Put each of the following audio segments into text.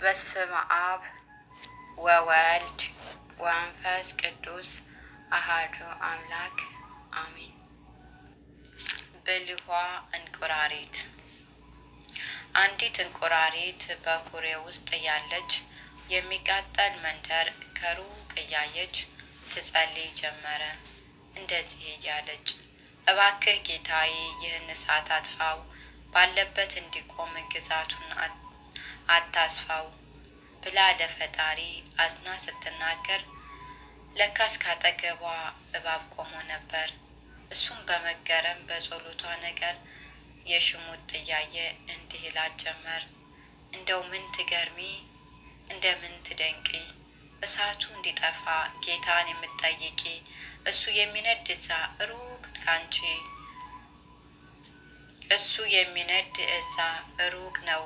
በስመ አብ ወወልድ ወመንፈስ ቅዱስ አሐዱ አምላክ አሜን። ብልኋ እንቁራሪት። አንዲት እንቁራሪት በኩሬ ውስጥ ያለች የሚቃጠል መንደር ከሩቅ እያየች ትጸልይ ጀመረ። እንደዚህ እያለች፣ እባክህ ጌታዬ ይህን እሳት አጥፋው፣ ባለበት እንዲቆም ግዛቱን አታስፋው ብላ ለፈጣሪ አዝና ስትናገር፣ ለካስ ካጠገቧ እባብ ቆሞ ነበር። እሱም በመገረም በጸሎቷ ነገር የሽሙጥ እያየ እንዲህ ይላት ጀመር። እንደው ምን ትገርሚ፣ እንደምን ትደንቂ፣ እሳቱ እንዲጠፋ ጌታን የምትጠይቂ፣ እሱ የሚነድ እዛ ሩቅ ካንቺ፣ እሱ የሚነድ እዛ ሩቅ ነው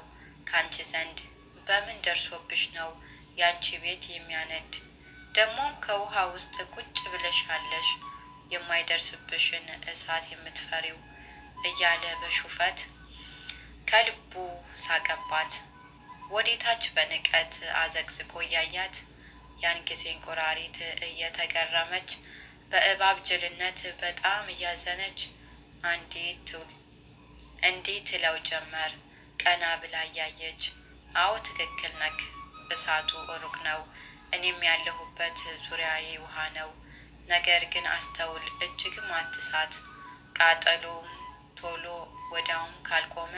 ካንቺ ዘንድ። በምን ደርሶብሽ ነው ያንቺ ቤት የሚያነድ? ደግሞም ከውሃ ውስጥ ቁጭ ብለሻለሽ የማይደርስብሽን እሳት የምትፈሪው እያለ በሹፈት ከልቡ ሳቀባት። ወዴታች በንቀት አዘግዝቆ እያያት፣ ያን ጊዜ እንቁራሪት እየተገረመች በእባብ ጅልነት በጣም እያዘነች እንዲህ ትለው ጀመር። ቀና ብላ እያየች፣ አዎ ትክክል ነክ፣ እሳቱ ሩቅ ነው፣ እኔም ያለሁበት ዙሪያዬ ውሃ ነው። ነገር ግን አስተውል፣ እጅግም አትሳት። ቃጠሎውን ቶሎ ወዲያውም ካልቆመ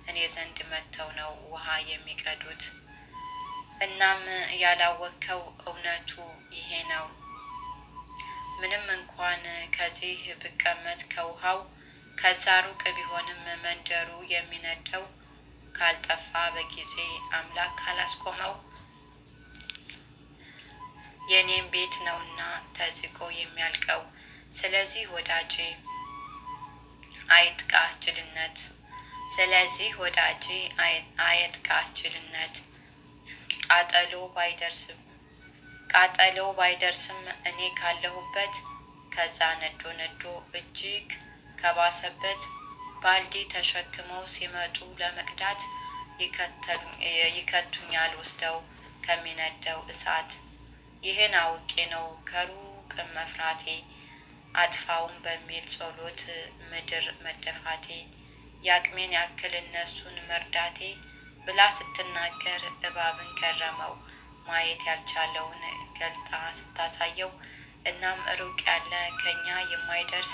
እኔ ዘንድ መጥተው ነው ውሃ የሚቀዱት። እናም ያላወቅከው እውነቱ ይሄ ነው። ምንም እንኳን ከዚህ ብቀመጥ ከውሃው ከዛ ሩቅ ቢሆንም መንደሩ የሚነደው ካልጠፋ በጊዜ አምላክ ካላስቆመው የኔም ቤት ነውና ተዝቆ የሚያልቀው። ስለዚህ ወዳጄ አይጥቃህ ጅልነት። ቃጠሎ ባይደርስም እኔ ካለሁበት ከዛ ነዶ እጅግ ከባሰበት ባልዲ ተሸክመው ሲመጡ ለመቅዳት ይከቱኛል ወስደው ከሚነደው እሳት። ይህን አውቄ ነው ከሩቅ መፍራቴ፣ አጥፋውን በሚል ጸሎት ምድር መደፋቴ፣ የአቅሜን ያክል እነሱን መርዳቴ ብላ ስትናገር እባብን ገረመው ማየት ያልቻለውን ገልጣ ስታሳየው። እናም ሩቅ ያለ ከኛ የማይደርስ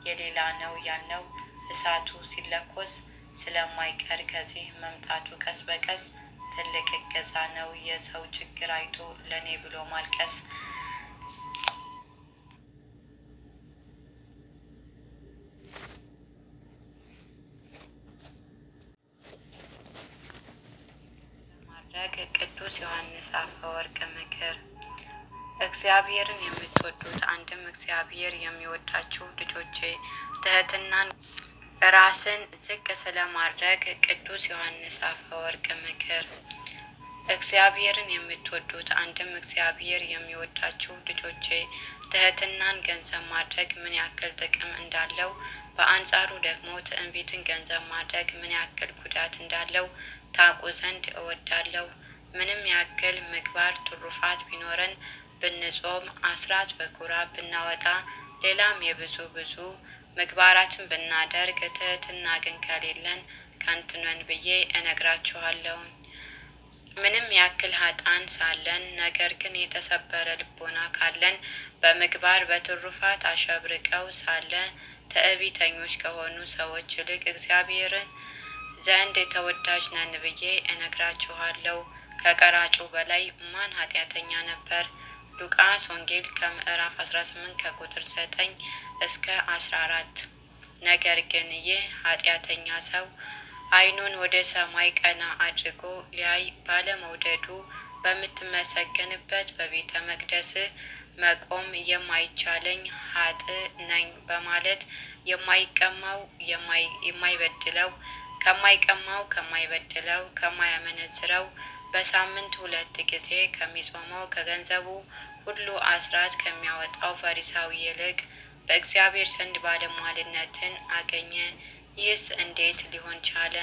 የሌላ ነው ያልነው እሳቱ ሲለኮስ ስለማይቀር ከዚህ መምጣቱ ቀስ በቀስ ትልቅ እገዛ ነው። የሰው ችግር አይቶ ለኔ ብሎ ማልቀስ። ማድረግ ቅዱስ ዮሐንስ አፈወርቅ ምክር። እግዚአብሔርን የምትወዱት አንድም እግዚአብሔር የሚወዳችሁ ልጆቼ፣ ትህትናን ራስን ዝቅ ስለማድረግ ቅዱስ ዮሐንስ አፈወርቅ ምክር። እግዚአብሔርን የምትወዱት አንድም እግዚአብሔር የሚወዳችሁ ልጆቼ፣ ትህትናን ገንዘብ ማድረግ ምን ያክል ጥቅም እንዳለው፣ በአንጻሩ ደግሞ ትዕቢትን ገንዘብ ማድረግ ምን ያክል ጉዳት እንዳለው ታውቁ ዘንድ እወዳለሁ። ምንም ያክል ምግባር ትሩፋት ቢኖረን፣ ብንጾም፣ አስራት በኩራት ብናወጣ፣ ሌላም የብዙ ምግባራትን ብናደርግ፣ ትህትና ግን ከሌለን ከንቱ ነን ብዬ እነግራችኋለሁ። ምንም ያክል ኃጥአን ሳለን፣ ነገር ግን የተሰበረ ልቦና ካለን፣ በምግባር በትሩፋት አሸብርቀው ሳለ ትዕቢተኞች ከሆኑ ሰዎች ይልቅ እግዚአብሔር ዘንድ ተወዳጅ ነን ብዬ እነግራችኋለሁ። ከቀራጩ በላይ ማን ኃጢአተኛ ነበር? ሉቃስ ወንጌል ከምዕራፍ 18 ከቁጥር 9 እስከ 14። ነገር ግን ይህ ኃጢአተኛ ሰው ዓይኑን ወደ ሰማይ ቀና አድርጎ ሊያይ ባለመውደዱ በምትመሰገንበት በቤተ መቅደስ መቆም የማይቻለኝ ኃጥእ ነኝ በማለት ከማይበድለው፣ ከማይበድለው፣ ከማያመነዝረው፣ በሳምንት 2 ጊዜ ከሚጾመው ከገንዘቡ ሁሉ አስራት ከሚያወጣው ፈሪሳዊ ይልቅ በእግዚአብሔር ዘንድ ባለሟልነትን አገኘ። ይህስ እንዴት ሊሆን ቻለ?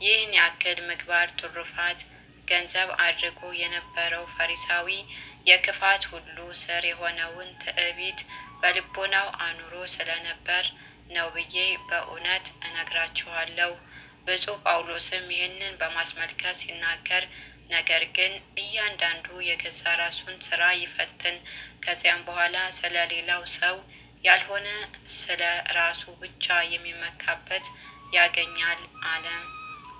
ይህን ያክል ምግባር ትሩፋት ገንዘብ አድርጎ የነበረው ፈሪሳዊ የክፋት ሁሉ ስር የሆነውን ትዕቢት በልቦናው አኑሮ ስለነበር ነው ብዬ በእውነት እነግራችኋለሁ። ብፁዕ ጳውሎስም ይህንን በማስመልከት ሲናገር፣ ነገር ግን እያንዳንዱ የገዛ ራሱን ስራ ይፈትን፣ ከዚያም በኋላ ስለ ሌላው ሰው ያልሆነ ስለ ራሱ ብቻ የሚመካበት ያገኛል አለ።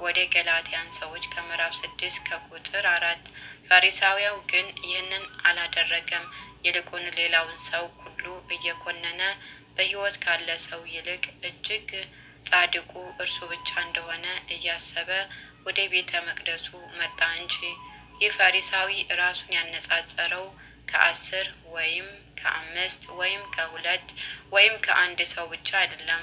ወደ ገላትያን ሰዎች ከምዕራፍ 6 ከቁጥር 4። ፈሪሳዊው ግን ይህንን አላደረገም። ይልቁን ሌላውን ሰው ሁሉ እየኮነነ በሕይወት ካለ ሰው ይልቅ እጅግ ጻድቁ እርሱ ብቻ እንደሆነ እያሰበ ወደ ቤተ መቅደሱ መጣ እንጂ። ይህ ፈሪሳዊ ራሱን ያነጻጸረው ከ10 ወይም ከ5 ወይም ከ2 ወይም ከ1 ሰው ብቻ አይደለም።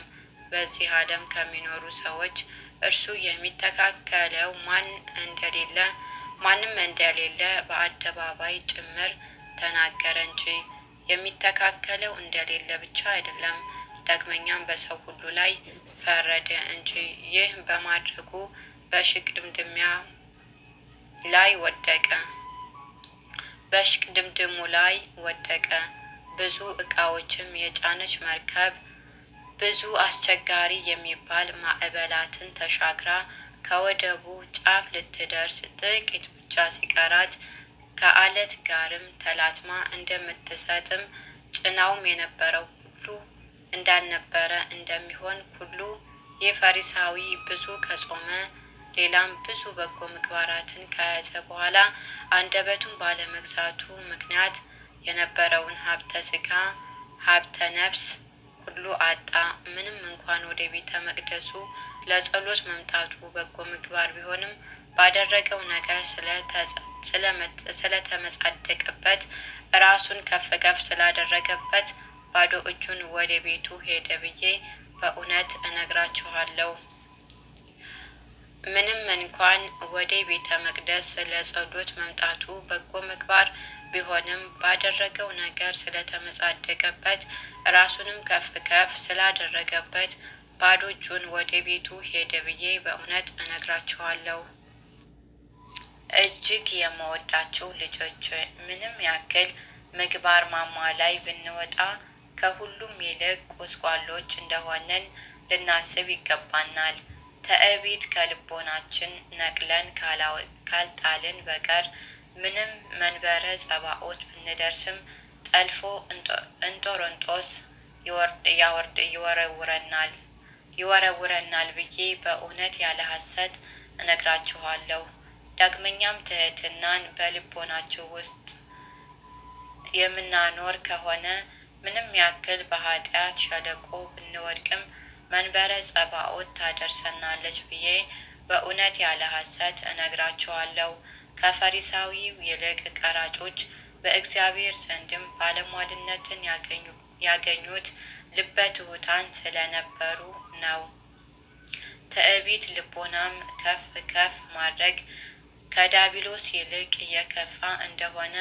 በዚህ ዓለም ከሚኖሩ ሰዎች እርሱ የሚተካከለው ማንም እንደሌለ በአደባባይ ጭምር ተናገረ እንጂ። የሚተካከለው እንደሌለ ብቻ አይደለም፣ ዳግመኛም በሰው ሁሉ ላይ ፈረደ እንጂ። ይህ በማድረጉ በሽቅድምድሙ ላይ ወደቀ። ብዙ ዕቃዎችም የጫነች መርከብ ብዙ አስቸጋሪ የሚባል ማዕበላትን ተሻግራ ከወደቡ ጫፍ ልትደርስ ጥቂት ብቻ ሲቀራት ከአለት ጋርም ተላትማ እንደምትሰጥም ጭናውም የነበረው ሁሉ እንዳልነበረ እንደሚሆን ሁሉ ይህ ፈሪሳዊ ብዙ ከጾመ ሌላም ብዙ በጎ ምግባራትን ከያዘ በኋላ አንደበቱን ባለመግዛቱ ምክንያት የነበረውን ሀብተ ሥጋ ሀብተ ነፍስ ሁሉ አጣ። ምንም እንኳን ወደ ቤተ መቅደሱ ለጸሎት መምጣቱ በጎ ምግባር ቢሆንም ባደረገው ነገር ስለተመጻደቀበት ራሱን ከፍ ከፍ ስላደረገበት ባዶ እጁን ወደ ቤቱ ሄደ ብዬ በእውነት እነግራችኋለሁ። ምንም እንኳን ወደ ቤተ መቅደስ ለጸሎት መምጣቱ በጎ ምግባር ቢሆንም ባደረገው ነገር ስለተመጻደቀበት ራሱንም ከፍ ከፍ ስላደረገበት ባዶ እጁን ወደ ቤቱ ሄደ ብዬ በእውነት እነግራችኋለሁ። እጅግ የምወዳችሁ ልጆች፣ ምንም ያክል ምግባር ማማ ላይ ብንወጣ ከሁሉም ይልቅ ቁስቋሎች እንደሆንን ልናስብ ይገባናል። ትዕቢት ከልቦናችን ነቅለን ካልጣልን በቀር ምንም መንበረ ጸባኦት ብንደርስም ጠልፎ እንጦሮንጦስ ይወረውረናል ብዬ በእውነት ያለ ሐሰት እነግራችኋለሁ። ዳግመኛም ትሕትናን በልቦናችሁ ውስጥ የምናኖር ከሆነ ምንም ያክል በኃጢአት ሸለቆ ብንወድቅም መንበረ ጸባኦት ታደርሰናለች ብዬ በእውነት ያለ ሐሰት እነግራችኋለሁ። ከፈሪሳዊው ይልቅ ቀራጮች በእግዚአብሔር ዘንድም ባለሟልነትን ያገኙት ልበ ትሑታን ስለነበሩ ነው። ትዕቢት ልቦናም ከፍ ከፍ ማድረግ ከዲያብሎስ ይልቅ የከፋ እንደሆነ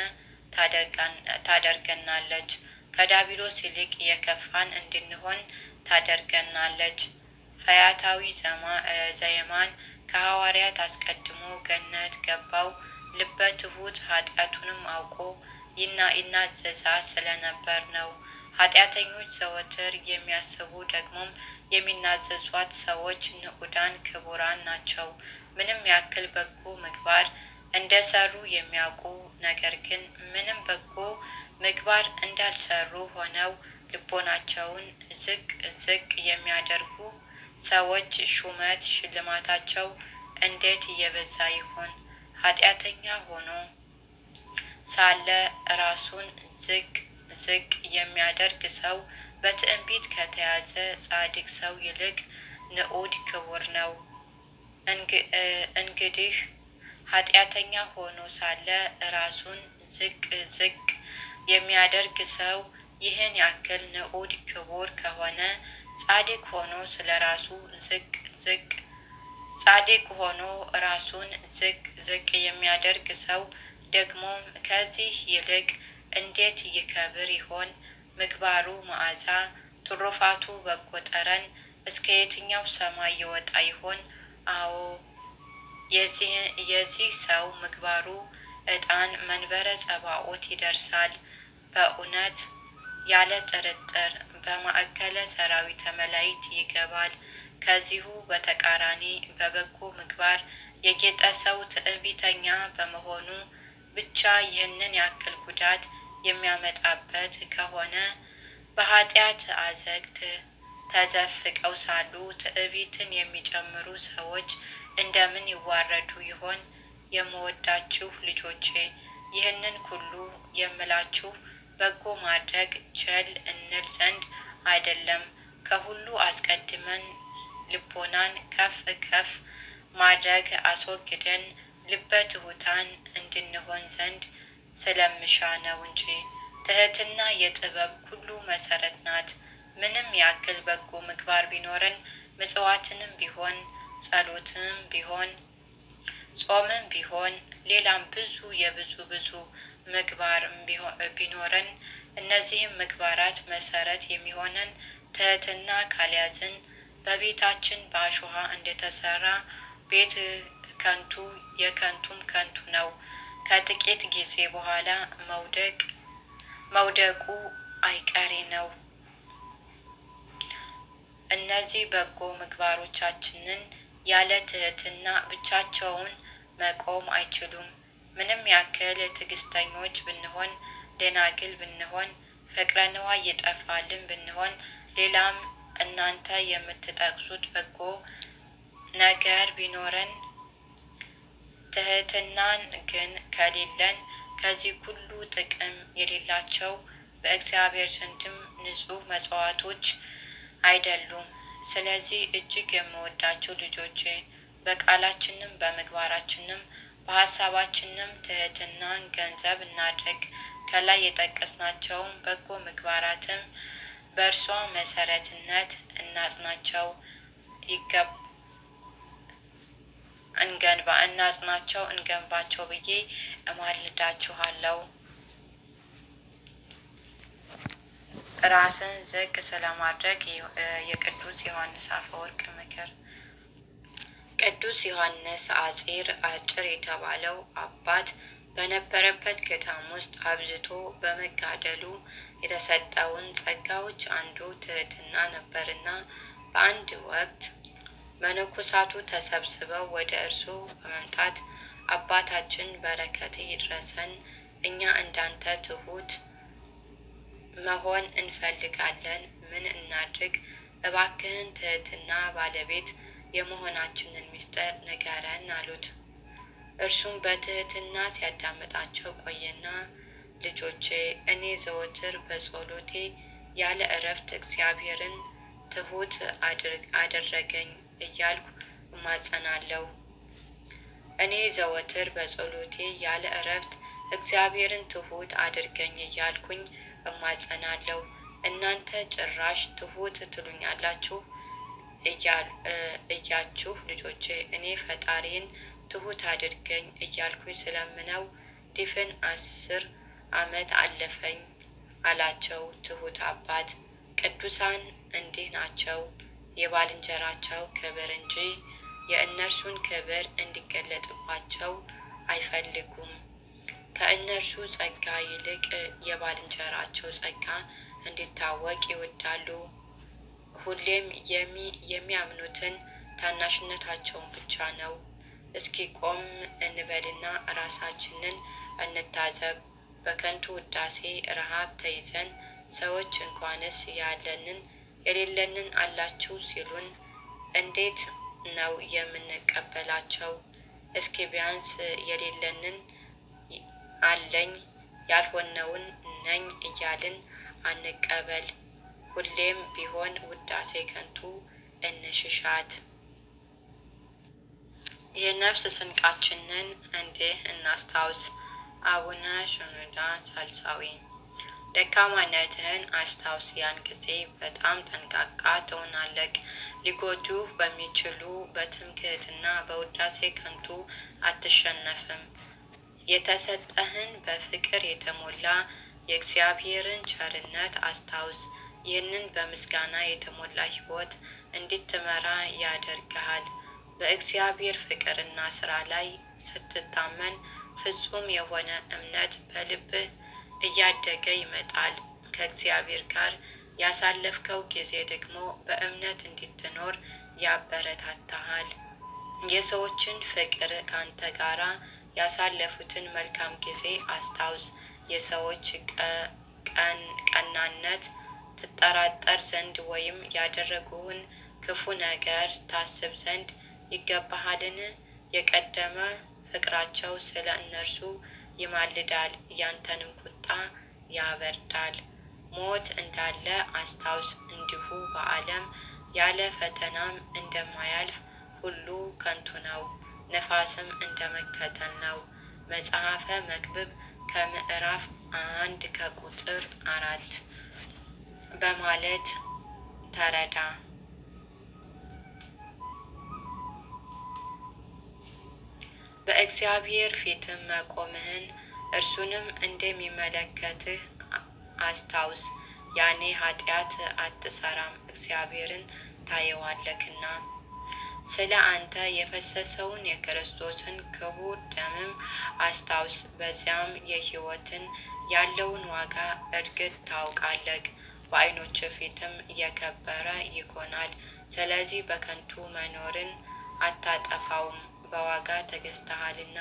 ታደርገናለች። ከዲያብሎስ ይልቅ የከፋን እንድንሆን ታደርገናለች። ፈያታዊ ዘየማን ከሐዋርያት አስቀድሞ ገነት ገባው። ልበ ትሑት ኃጢአቱንም አውቆ ይናዘዛት ስለነበር ነው። ኃጢአተኞች ዘወትር የሚያስቡ ደግሞም የሚናዘዟት ሰዎች ንዑዳን ክቡራን ናቸው። ምንም ያክል በጎ ምግባር እንደሰሩ የሚያውቁ ነገር ግን ምንም በጎ ምግባር እንዳልሰሩ ሆነው ልቦናቸውን ዝቅ የሚያደርጉ ሰዎች ሹመት ሽልማታቸው እንዴት እየበዛ ይሆን! ኃጢአተኛ ሆኖ ሳለ ራሱን ዝቅ የሚያደርግ ሰው በትዕቢት ከተያዘ ጻድቅ ሰው ይልቅ ንዑድ ክቡር ነው። እንግዲህ ኃጢአተኛ ሆኖ ሳለ ራሱን ዝቅ የሚያደርግ ሰው ይህን ያክል ንዑድ ክቡር ከሆነ ጻድቅ ሆኖ ስለ ራሱ ጻድቅ ሆኖ ራሱን ዝቅ ዝቅ የሚያደርግ ሰው ደግሞ ከዚህ ይልቅ እንዴት ይከብር ይሆን? ምግባሩ መዓዛ፣ ትሩፋቱ በጎ ጠረን እስከ የትኛው ሰማይ ይወጣ ይሆን? አዎ የዚህ ሰው ምግባሩ ዕጣን መንበረ ጸባኦት ይደርሳል። በእውነት ያለ ጥርጥር በማዕከለ ሰራዊተ መላእክት ይገባል። ከዚሁ በተቃራኒ በበጎ ምግባር የጌጠ ሰው ትዕቢተኛ በመሆኑ ብቻ ይህንን ያክል ጉዳት የሚያመጣበት ከሆነ በኃጢአት አዘቅት ተዘፍቀው ሳሉ ትዕቢትን የሚጨምሩ ሰዎች እንደምን ይዋረዱ ይሆን? የምወዳችሁ ልጆቼ ይህንን ሁሉ የምላችሁ በጎ ማድረግ ቸል እንል ዘንድ አይደለም። ከሁሉ አስቀድመን ልቦናን ከፍ ከፍ ማድረግ አስወግደን ልበ ትሑታን እንድንሆን ዘንድ ስለምሻ ነው እንጂ። ትህትና የጥበብ ሁሉ መሰረት ናት። ምንም ያክል በጎ ምግባር ቢኖረን ምጽዋትንም ቢሆን ጸሎትም ቢሆን ጾምም ቢሆን ሌላም ብዙ ምግባር ቢኖረን እነዚህም ምግባራት መሰረት የሚሆነን ትህትና ካልያዝን በቤታችን በአሸዋ እንደተሰራ ቤት ከንቱ የከንቱም ከንቱ ነው። ከጥቂት ጊዜ በኋላ መውደቁ አይቀሬ ነው። እነዚህ በጎ ምግባሮቻችንን ያለ ትህትና ብቻቸውን መቆም አይችሉም። ምንም ያክል ትዕግስተኞች ብንሆን፣ ደናግል ብንሆን፣ ፍቅረ ንዋይ የጠፋልን ብንሆን፣ ሌላም እናንተ የምትጠቅሱት በጎ ነገር ቢኖረን ትህትናን ግን ከሌለን ከዚህ ሁሉ ጥቅም የሌላቸው በእግዚአብሔር ዘንድም ንጹሕ መጽዋዕቶች አይደሉም። ስለዚህ እጅግ የምወዳችሁ ልጆቼ በቃላችንም በምግባራችንም በሀሳባችንም ትህትናን ገንዘብ እናድርግ። ከላይ የጠቀስናቸውም በጎ ምግባራትም በእርሷ መሰረትነት እናጽናቸው እንገንባቸው ብዬ እማልዳችኋለሁ። ራስን ዝቅ ስለማድረግ የቅዱስ ዮሐንስ አፈወርቅ ምክር። ቅዱስ ዮሐንስ አፂር አጭር የተባለው አባት በነበረበት ገዳም ውስጥ አብዝቶ በመጋደሉ የተሰጠውን ጸጋዎች አንዱ ትህትና ነበርና በአንድ ወቅት መነኮሳቱ ተሰብስበው ወደ እርሱ በመምጣት አባታችን በረከት ይድረሰን፣ እኛ እንዳንተ ትሁት መሆን እንፈልጋለን። ምን እናድርግ? እባክህን ትህትና ባለቤት የመሆናችንን ምስጢር ንገረን አሉት። እርሱም በትህትና ሲያዳምጣቸው ቆየና ልጆቼ እኔ ዘወትር በጸሎቴ ያለ እረፍት እግዚአብሔርን ትሁት አደረገኝ እያልኩ እማጸናለሁ። እኔ ዘወትር በጸሎቴ ያለ እረፍት እግዚአብሔርን ትሁት አድርገኝ እያልኩኝ እማጸናለሁ። እናንተ ጭራሽ ትሁት ትሉኛላችሁ እያችሁ ልጆቼ እኔ ፈጣሪን ትሁት አድርገኝ እያልኩኝ ስለምነው ድፍን 10 ዓመት አለፈኝ አላቸው። ትሁት አባት ቅዱሳን እንዲህ ናቸው፣ የባልንጀራቸው ክብር እንጂ የእነርሱን ክብር እንዲገለጥባቸው አይፈልጉም። ከእነርሱ ጸጋ ይልቅ የባልንጀራቸው ጸጋ እንዲታወቅ ይወዳሉ። ሁሌም የሚያምኑትን ታናሽነታቸውን ብቻ ነው። እስኪ ቆም እንበልና ራሳችንን እንታዘብ። በከንቱ ውዳሴ ረሃብ ተይዘን ሰዎች እንኳንስ ያለንን የሌለንን አላችሁ ሲሉን እንዴት ነው የምንቀበላቸው? እስኪ ቢያንስ የሌለንን አለኝ ያልሆነውን ነኝ እያልን አንቀበል። ሁሌም ቢሆን ውዳሴ ከንቱ እንሽሻት። የነፍስ ስንቃችንን እንዲህ እናስታውስ። አቡነ ሽኖዳ ሳልሳዊ ደካማነትህን አስታውስ። ያን ጊዜ በጣም ጠንቃቃ ትሆናለህ። ሊጎዱህ በሚችሉ በትምክህትና በውዳሴ ከንቱ አትሸነፍም። የተሰጠህን በፍቅር የተሞላ የእግዚአብሔርን ቸርነት አስታውስ። ይህንን በምስጋና የተሞላ ሕይወት እንድትመራ ያደርግሃል። በእግዚአብሔር ፍቅርና ሥራ ላይ ስትታመን ፍጹም የሆነ እምነት በልብህ እያደገ ይመጣል። ከእግዚአብሔር ጋር ያሳለፍከው ጊዜ ደግሞ በእምነት እንድትኖር ያበረታታሃል። የሰዎችን ፍቅር ካንተ ጋራ ያሳለፉትን መልካም ጊዜ አስታውስ። የሰዎች ቀናነት ትጠራጠር ዘንድ ወይም ያደረጉህን ክፉ ነገር ታስብ ዘንድ ይገባሃልን? የቀደመ ፍቅራቸው ስለ እነርሱ ይማልዳል፣ ያንተንም ቁጣ ያበርዳል። ሞት እንዳለ አስታውስ። እንዲሁ በዓለም ያለ ፈተናም እንደማያልፍ ሁሉ ከንቱ ነው፣ ነፋስም እንደመከተል ነው። መጽሐፈ መክብብ ከምዕራፍ 1 ከቁጥር 4 በማለት ተረዳ። በእግዚአብሔር ፊትም መቆምህን እርሱንም እንደሚመለከትህ አስታውስ። ያኔ ኃጢአት አትሰራም፣ እግዚአብሔርን ታየዋለክና። ስለ አንተ የፈሰሰውን የክርስቶስን ክቡር ደምም አስታውስ። በዚያም የሕይወትን ያለውን ዋጋ እርግጥ ታውቃለህ፣ በዓይኖች ፊትም የከበረ ይሆናል። ስለዚህ በከንቱ መኖርን አታጠፋውም፣ በዋጋ ተገዝተሃልና።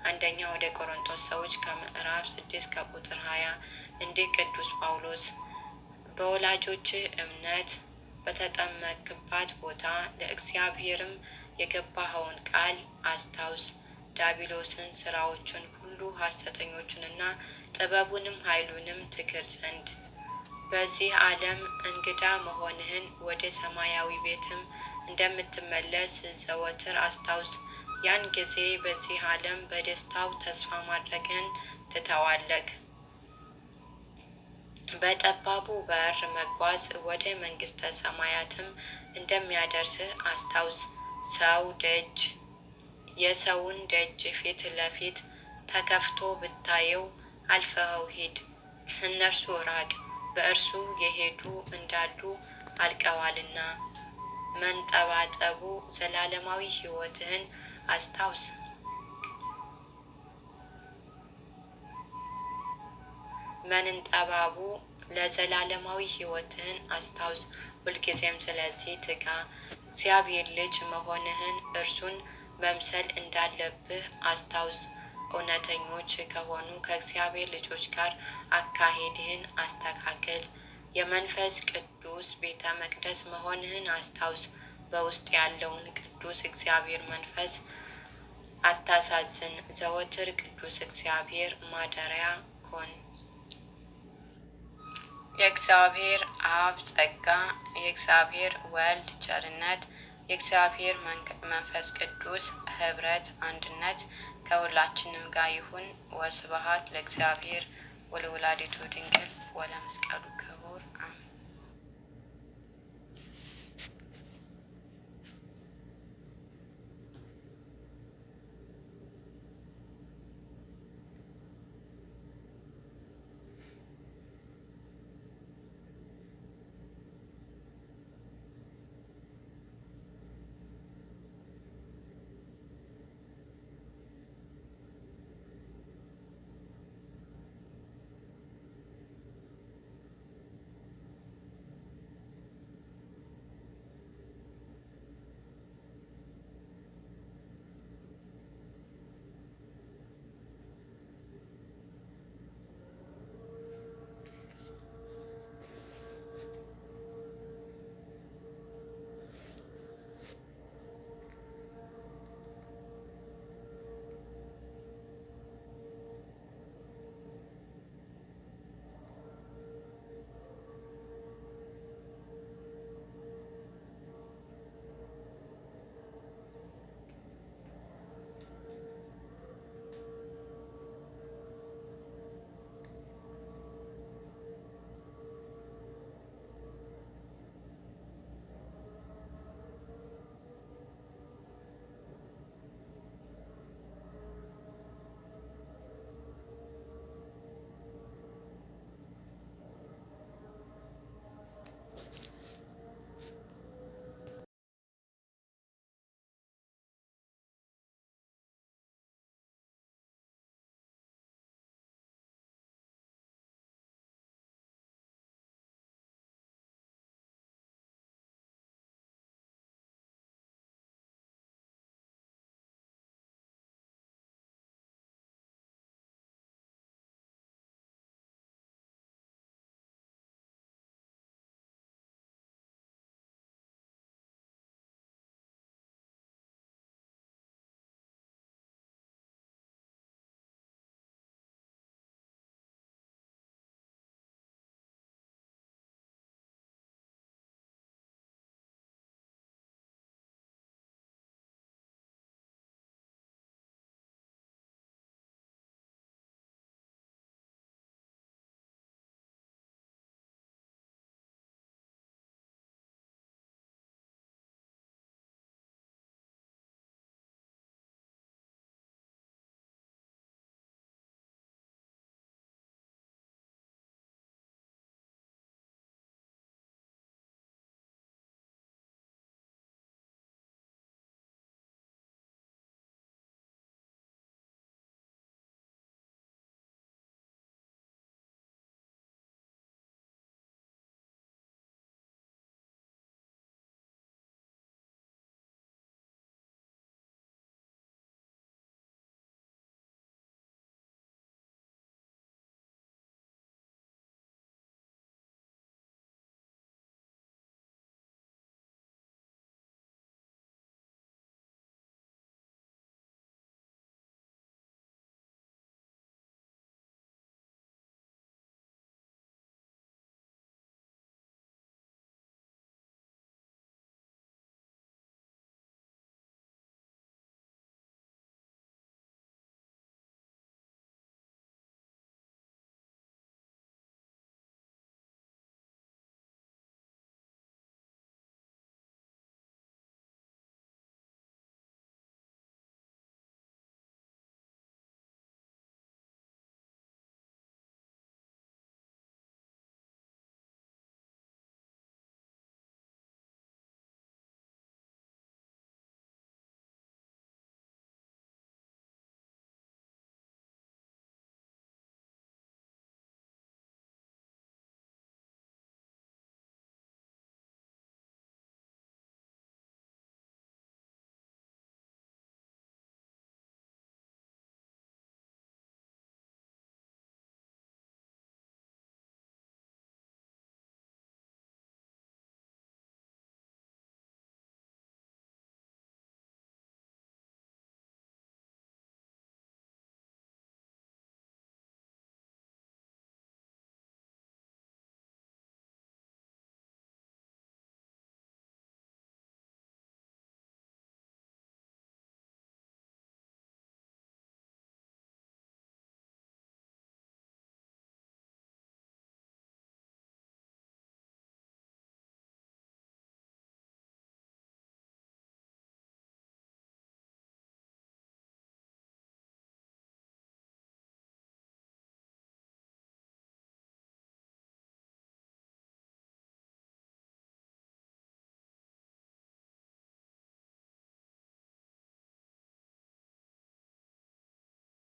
አንደኛ ወደ ቆሮንቶስ ሰዎች ከምዕራፍ 6 ከቁጥር 20 እንዲህ ቅዱስ ጳውሎስ በወላጆችህ እምነት በተጠመቅባት ቦታ ለእግዚአብሔርም የገባኸውን ቃል አስታውስ። ዲያብሎስን ሥራዎቹን ሁሉ ሐሰተኞቹንና ጥበቡንም ኃይሉንም ትክር ዘንድ በዚህ ዓለም እንግዳ መሆንህን ወደ ሰማያዊ ቤትም እንደምትመለስ ዘወትር አስታውስ። ያን ጊዜ በዚህ ዓለም በደስታው ተስፋ ማድረግን ትተዋለህ። በጠባቡ በር መጓዝ ወደ መንግሥተ ሰማያትም እንደሚያደርስህ አስታውስ። የሰውን ደጅ ፊት ለፊት ተከፍቶ ብታየው አልፈኸው ሂድ። እነርሱ ራቅ፣ በእርሱ የሄዱ እንዳሉ አልቀዋልና። መንጠባጠቡ ዘላለማዊ ሕይወትህን አስታውስ። መንጠባቡ ለዘላለማዊ ሕይወትህን አስታውስ። ሁልጊዜም ስለዚህ ትጋ። እግዚአብሔር ልጅ መሆንህን እርሱን መምሰል እንዳለብህ አስታውስ። እውነተኞች ከሆኑ ከእግዚአብሔር ልጆች ጋር አካሄድህን አስተካክል። የመንፈስ ቅዱስ ቤተ መቅደስ መሆንህን አስታውስ። በውስጥ ያለውን ቅዱስ እግዚአብሔር መንፈስ አታሳዝን። ዘወትር ቅዱስ እግዚአብሔር ማደሪያ ኮን። የእግዚአብሔር አብ ጸጋ፣ የእግዚአብሔር ወልድ ቸርነት፣ የእግዚአብሔር መንፈስ ቅዱስ ኅብረት አንድነት ከሁላችንም ጋር ይሁን። ወስብሐት ለእግዚአብሔር ወለወላዲቱ ድንግል ወለመስቀሉ ክቡር።